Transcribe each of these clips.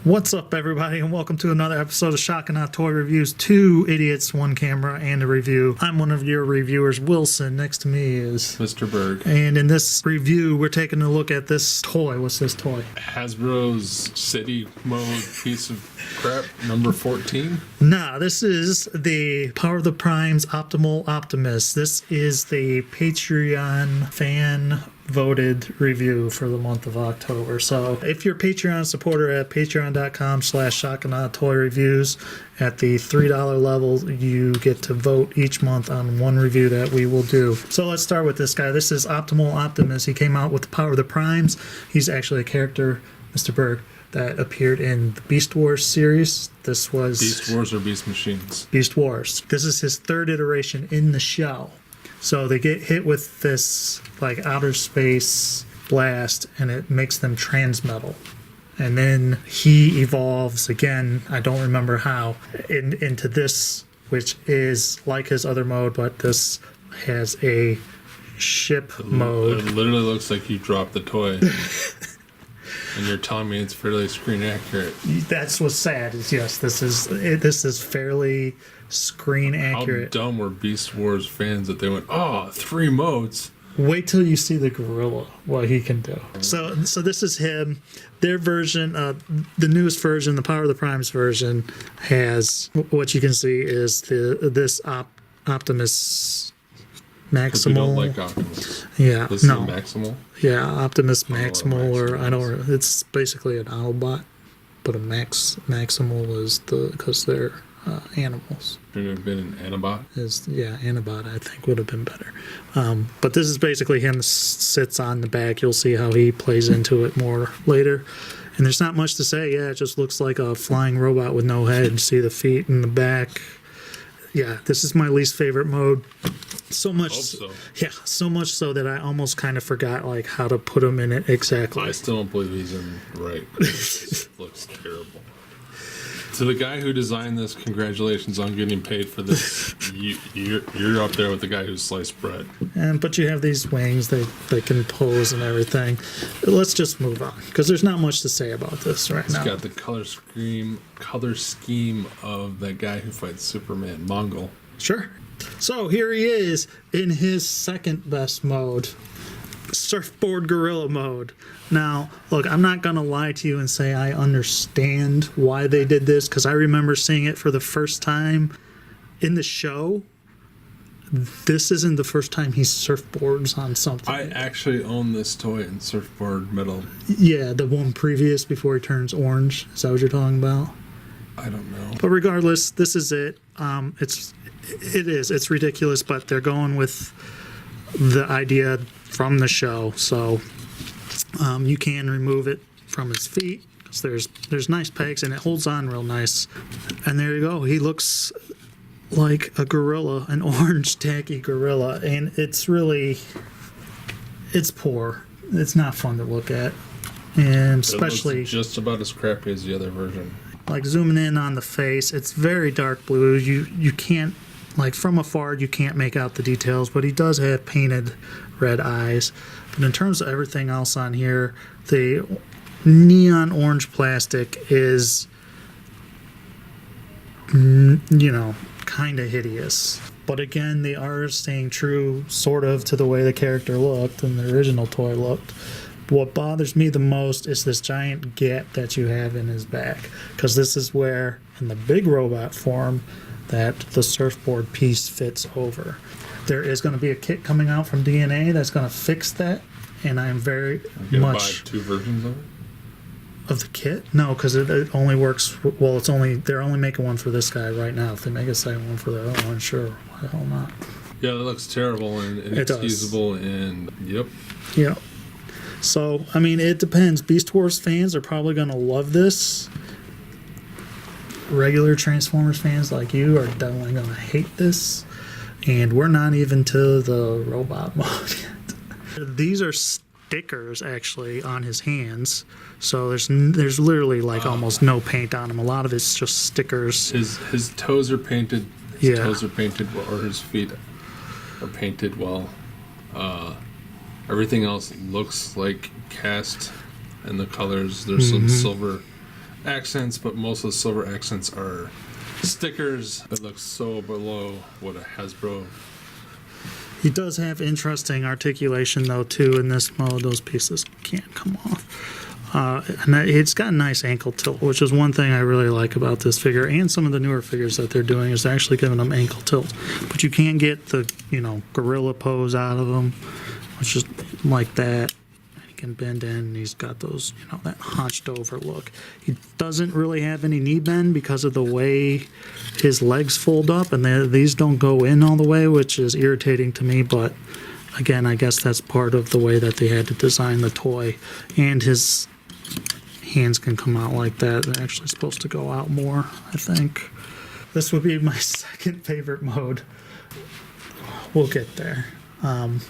What's up, everybody, and welcome to another episode of Shock and Awe Toy Reviews. Two idiots, one camera, and a review. I'm one of your reviewers, Wilson. Next to me is Mr. Berg. And in this review, we're taking a look at this toy. What's this toy? Hasbro's City Mode piece of crap, number 14. Nah, this is the Power of the Primes Optimal Optimus. This is the Patreon fan voted review for the month of October. So if you're a Patreon supporter at patreon.com/shockandawetoyreviews, at the $3 level, you get to vote each month on one review that we will do. So let's start with this guy. This is Optimal Optimus. He came out with the Power of the Primes. He's actually a character, Mr. Berg, that appeared in the Beast Wars series. This was Beast Wars or Beast Machines? Beast Wars. This is his third iteration in the shell. So they get hit with this like outer space blast and it makes them transmetal. And then he evolves again, I don't remember how, into this, which is like his other mode, but this has a ship mode. It literally looks like you dropped the toy. And you're telling me it's fairly screen accurate. That's what's sad. Is yes, this is fairly screen accurate. How dumb were Beast Wars fans that they went, oh, 3 modes? Wait till you see the gorilla, what he can do. So this is him. Their version, the newest version, the Power of the Primes version, has what you can see is this Optimus Maximal. You don't like Optimus. Yeah, this no. Is Maximal? Yeah, Optimus Maximal, or I Maximus. don't. It's basically an Autobot, but a Maximal is because they're animals. Should it have been an Anabot? Anabot I think would have been better. But this is basically him sits on the back. You'll see how he plays into it more later. And there's not much to say. Yeah, it just looks like a flying robot with no head. See the feet in the back. Yeah, this is my least favorite mode. So much so that I almost kind of forgot like how to put him in it exactly. I still don't believe he's in right. It looks terrible. To the guy who designed this, congratulations on getting paid for this. You're up there with the guy who sliced bread. But you have these wings, they can pose and everything. Let's just move on, because there's not much to say about this right now. It's got the color scheme of that guy who fights Superman, Mongol. Sure. So here he is in his second best mode, Surfboard Gorilla mode. Now, look, I'm not going to lie to you and say I understand why they did this, because I remember seeing it for the first time in the show. This isn't the first time he surfboards on something. I actually own this toy in Surfboard metal. Yeah, the one previous before he turns orange. Is that what you're talking about? I don't know. But regardless, this is it. It's ridiculous, but they're going with the idea from the show. So you can remove it from his feet, because there's nice pegs and it holds on real nice. And there you go. He looks like a gorilla, an orange tacky gorilla, and it's poor. It's not fun to look at, and especially it looks just about as crappy as the other version. Like zooming in on the face, it's very dark blue. You can't, like from afar, you can't make out the details, but he does have painted red eyes. But in terms of everything else on here, the neon orange plastic is, kind of hideous. But again, they are staying true sort of to the way the character looked and the original toy looked. What bothers me the most is this giant gap that you have in his back, because this is where, in the big robot form, that the surfboard piece fits over. There is going to be a kit coming out from DNA that's going to fix that, and I am very much... Buy 2 versions of it? Of the kit? No, because it only works... Well, they're only making one for this guy right now. If they make a second one for the other one, sure, why the hell not? Yeah, that looks terrible and inexcusable, and yep. Yep. So, I mean, it depends. Beast Wars fans are probably going to love this. Regular Transformers fans like you are definitely going to hate this. And we're not even to the robot mode yet. These are stickers, actually, on his hands. So there's literally, like, almost no paint on them. A lot of it's just stickers. His toes are painted. His toes are painted, or his feet are painted well. Everything else looks like cast, and the colors, there's some silver accents, but most of the silver accents are stickers that look so below what a Hasbro. He does have interesting articulation though too in this mode. Those pieces can't come off. And it's got a nice ankle tilt, which is one thing I really like about this figure, and some of the newer figures that they're doing is they're actually giving them ankle tilt. But you can get the, gorilla pose out of them, which is like that. He can bend in, and he's got those, that hunched over look. He doesn't really have any knee bend because of the way his legs fold up, and these don't go in all the way, which is irritating to me, but again, I guess that's part of the way that they had to design the toy. And his hands can come out like that. They're actually supposed to go out more, I think. This would be my second favorite mode. We'll get there.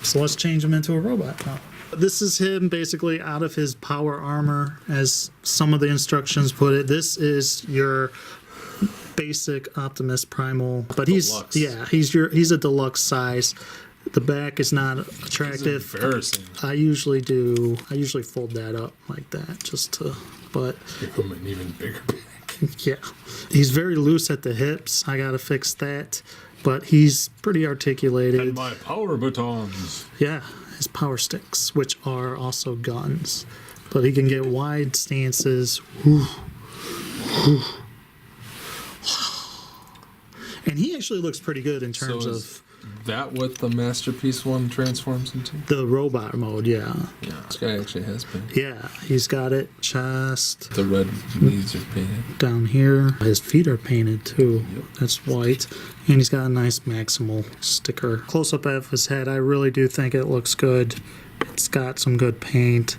So let's change him into a robot now. This is him basically out of his power armor, as some of the instructions put it. This is your basic Optimus Primal, but he's a deluxe size. The back is not attractive. Embarrassing. I usually fold that up like that but give him an even bigger back. Yeah. He's very loose at the hips. I gotta fix that. But he's pretty articulated. And my power batons. Yeah, his power sticks, which are also guns. But he can get wide stances. And he actually looks pretty good in terms of that what the Masterpiece one transforms into? The robot mode, yeah. Yeah, this guy actually has been. Yeah, he's got it. Chest. The red knees are painted. Down here. His feet are painted too. Yep. That's white. And he's got a nice Maximal sticker. Close up of his head, I really do think it looks good. It's got some good paint.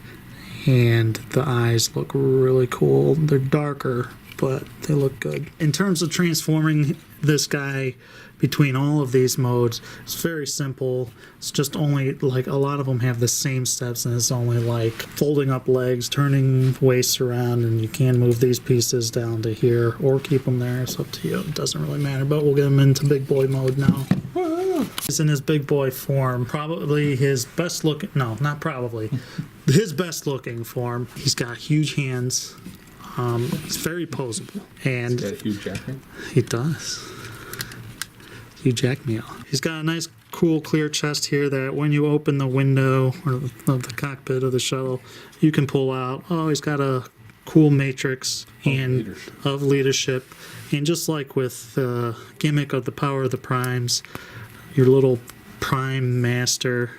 And the eyes look really cool. They're darker, but they look good. In terms of transforming this guy between all of these modes, it's very simple. It's just only like a lot of them have the same steps, and it's only like folding up legs, turning waist around, and you can move these pieces down to here or keep them there. It's up to you. It doesn't really matter, but we'll get him into big boy mode now. He's in his big boy form, probably his best looking, no, not probably, his best looking form. He's got huge hands. He's very posable. And he's got a huge jacket. He does. You jack me off. He's got a nice, cool, clear chest here that when you open the window of the cockpit of the shuttle, you can pull out. Oh, he's got a cool matrix of leadership. And just like with the gimmick of the power of the primes, your little prime master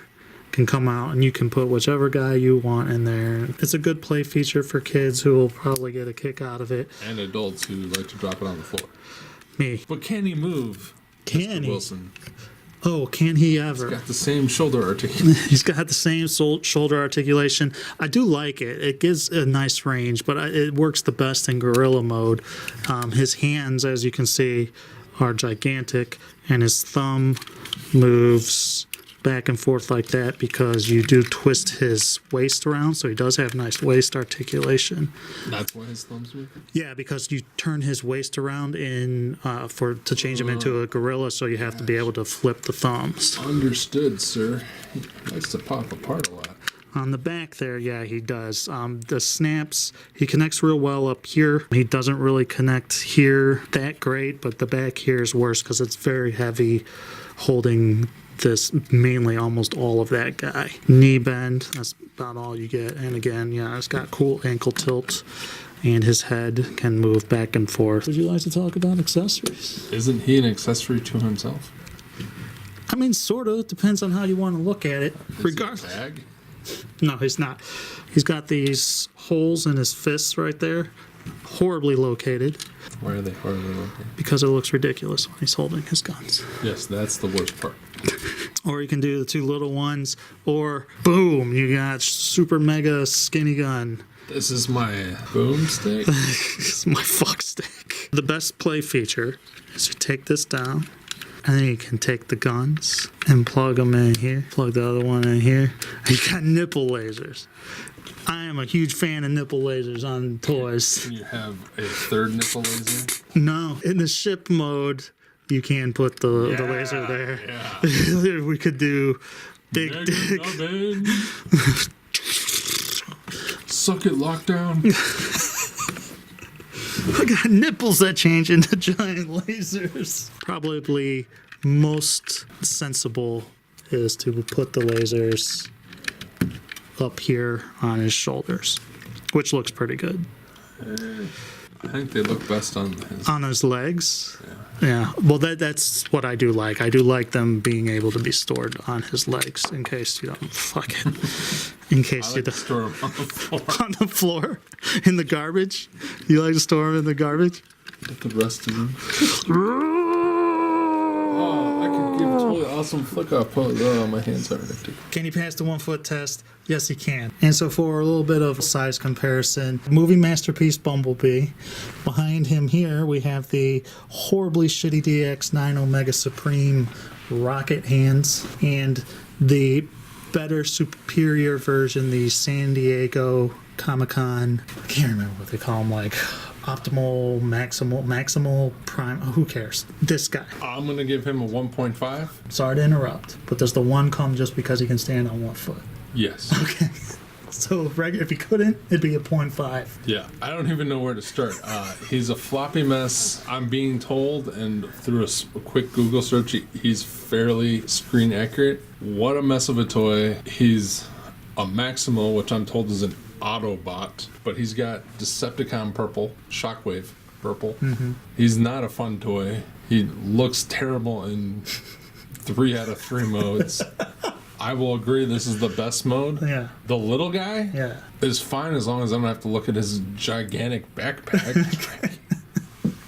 can come out and you can put whichever guy you want in there. It's a good play feature for kids who will probably get a kick out of it. And adults who like to drop it on the floor. Me. But can he move? Can Mr. he? Wilson. Oh, can he ever? He's got the same shoulder articulation. He's got the same shoulder articulation. I do like it. It gives a nice range, but it works the best in gorilla mode. His hands, as you can see, are gigantic, and his thumb moves back and forth like that because you do twist his waist around, so he does have nice waist articulation. That's why his thumbs move? Yeah, because you turn his waist around to change him into a gorilla, so you have to be able to flip the thumbs. Understood, sir. He likes to pop apart a lot. On the back there, yeah, he does. The snaps, he connects real well up here. He doesn't really connect here that great, but the back here is worse because it's very heavy holding this, mainly almost all of that guy. Knee bend, that's about all you get. And again, yeah, it's got cool ankle tilt, and his head can move back and forth. Would you like to talk about accessories? Isn't he an accessory to himself? I mean, sort of. Depends on how you want to look at it. Regardless. Bag? No, he's not. He's got these holes in his fists right there. Horribly located. Why are they horribly located? Because it looks ridiculous when he's holding his guns. Yes, that's the worst part. Or you can do the two little ones, or boom, you got super mega skinny gun. This is my boomstick? This is my fuck stick. The best play feature is you take this down, and then you can take the guns and plug them in here, plug the other one in here. You got nipple lasers. I am a huge fan of nipple lasers on toys. Can you have a third nipple laser? No. In the ship mode, you can put the laser there. Yeah. We could do big dick. Suck it, lockdown. I got nipples that change into giant lasers. Probably most sensible is to put the lasers up here on his shoulders, which looks pretty good. I think they look best on his legs. Yeah. Well, that's what I do like. I do like them being able to be stored on his legs in case you don't in case you don't store them on the floor. On the floor, in the garbage. You like to store them in the garbage? With the rest of them. Oh, I could give a totally awesome flick off pose. Oh, my hands are addicted. Can you pass the 1 foot test? Yes, he can. And so for a little bit of a size comparison, movie masterpiece Bumblebee. Behind him here, we have the horribly shitty DX9 Omega Supreme rocket hands and the better, superior version, the San Diego Comic-Con. I can't remember what they call them, like maximal prime. Oh, who cares? This guy. I'm going to give him a 1.5. Sorry to interrupt, but does the 1 come just because he can stand on 1 foot? Yes. Okay. So if he couldn't, it'd be a 0.5. Yeah. I don't even know where to start. He's a floppy mess. I'm being told, and through a quick Google search, he's fairly screen accurate. What a mess of a toy. He's a Maximal, which I'm told is an Autobot, but he's got Decepticon purple, Shockwave purple. Mm-hmm. He's not a fun toy. He looks terrible in 3 out of 3 modes. I will agree this is the best mode. Yeah. The little guy is fine as long as I don't have to look at his gigantic backpack.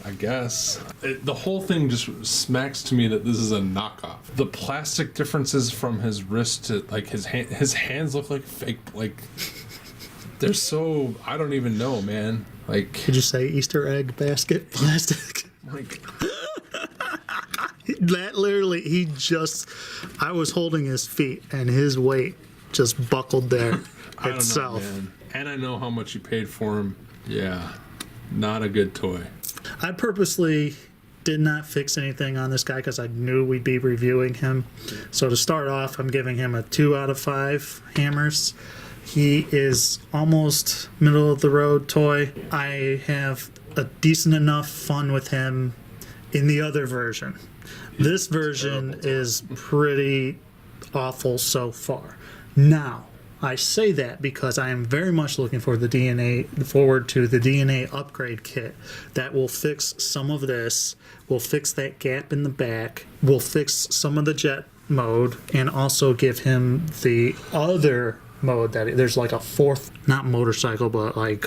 I guess. The whole thing just smacks to me that this is a knockoff. The plastic differences from his wrist to like his hands look like fake, like they're so, I don't even know, man. Like, could you say Easter egg basket plastic? Like, that literally, I was holding his feet and his weight just buckled there itself. I don't know, man. And I know how much you paid for him. Yeah, not a good toy. I purposely did not fix anything on this guy because I knew we'd be reviewing him. So to start off, I'm giving him a 2 out of 5 hammers. He is almost middle of the road toy. I have a decent enough fun with him in the other version. This version is pretty awful so far. Now, I say that because I am very much looking forward to the DNA upgrade kit that will fix some of this, will fix that gap in the back, will fix some of the jet mode, and also give him the other mode that there's like a 4th, not motorcycle, but like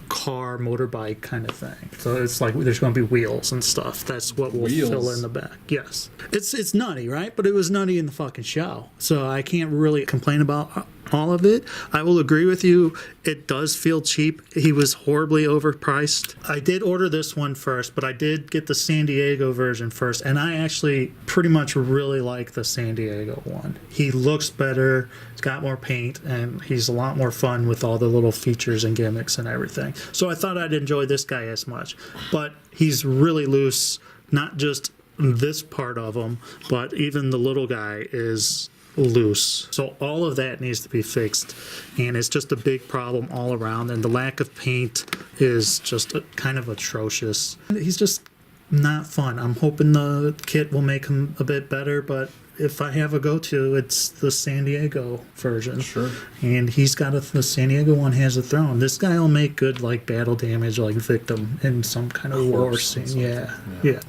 car, motorbike kind of thing. So it's like there's going to be wheels and stuff. That's what we'll fill in the back. Yes. It's nutty, right? But it was nutty in the fucking show. So I can't really complain about all of it. I will agree with you. It does feel cheap. He was horribly overpriced. I did order this one first, but I did get the San Diego version first. And I actually pretty much really like the San Diego one. He looks better. He's got more paint, and he's a lot more fun with all the little features and gimmicks and everything. So I thought I'd enjoy this guy as much. But he's really loose, not just this part of him, but even the little guy is loose. So all of that needs to be fixed, and it's just a big problem all around, and the lack of paint is just kind of atrocious. He's just not fun. I'm hoping the kit will make him a bit better, but if I have a go-to, it's the San Diego version. Sure. And he's got the San Diego one has a throne. This guy will make good like battle damage, like victim in some kind of war scene. Yeah.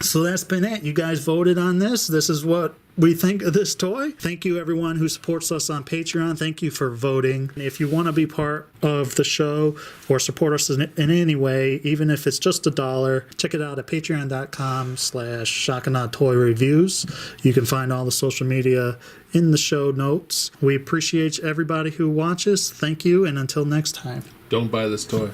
So that's been it. You guys voted on this. This is what we think of this toy. Thank you everyone who supports us on Patreon. Thank you for voting. If you want to be part of the show or support us in any way, even if it's just $1, check it out at patreon.com/ShockanAwedToyReviews. You can find all the social media in the show notes. We appreciate everybody who watches. Thank you, and until next time. Don't buy this toy.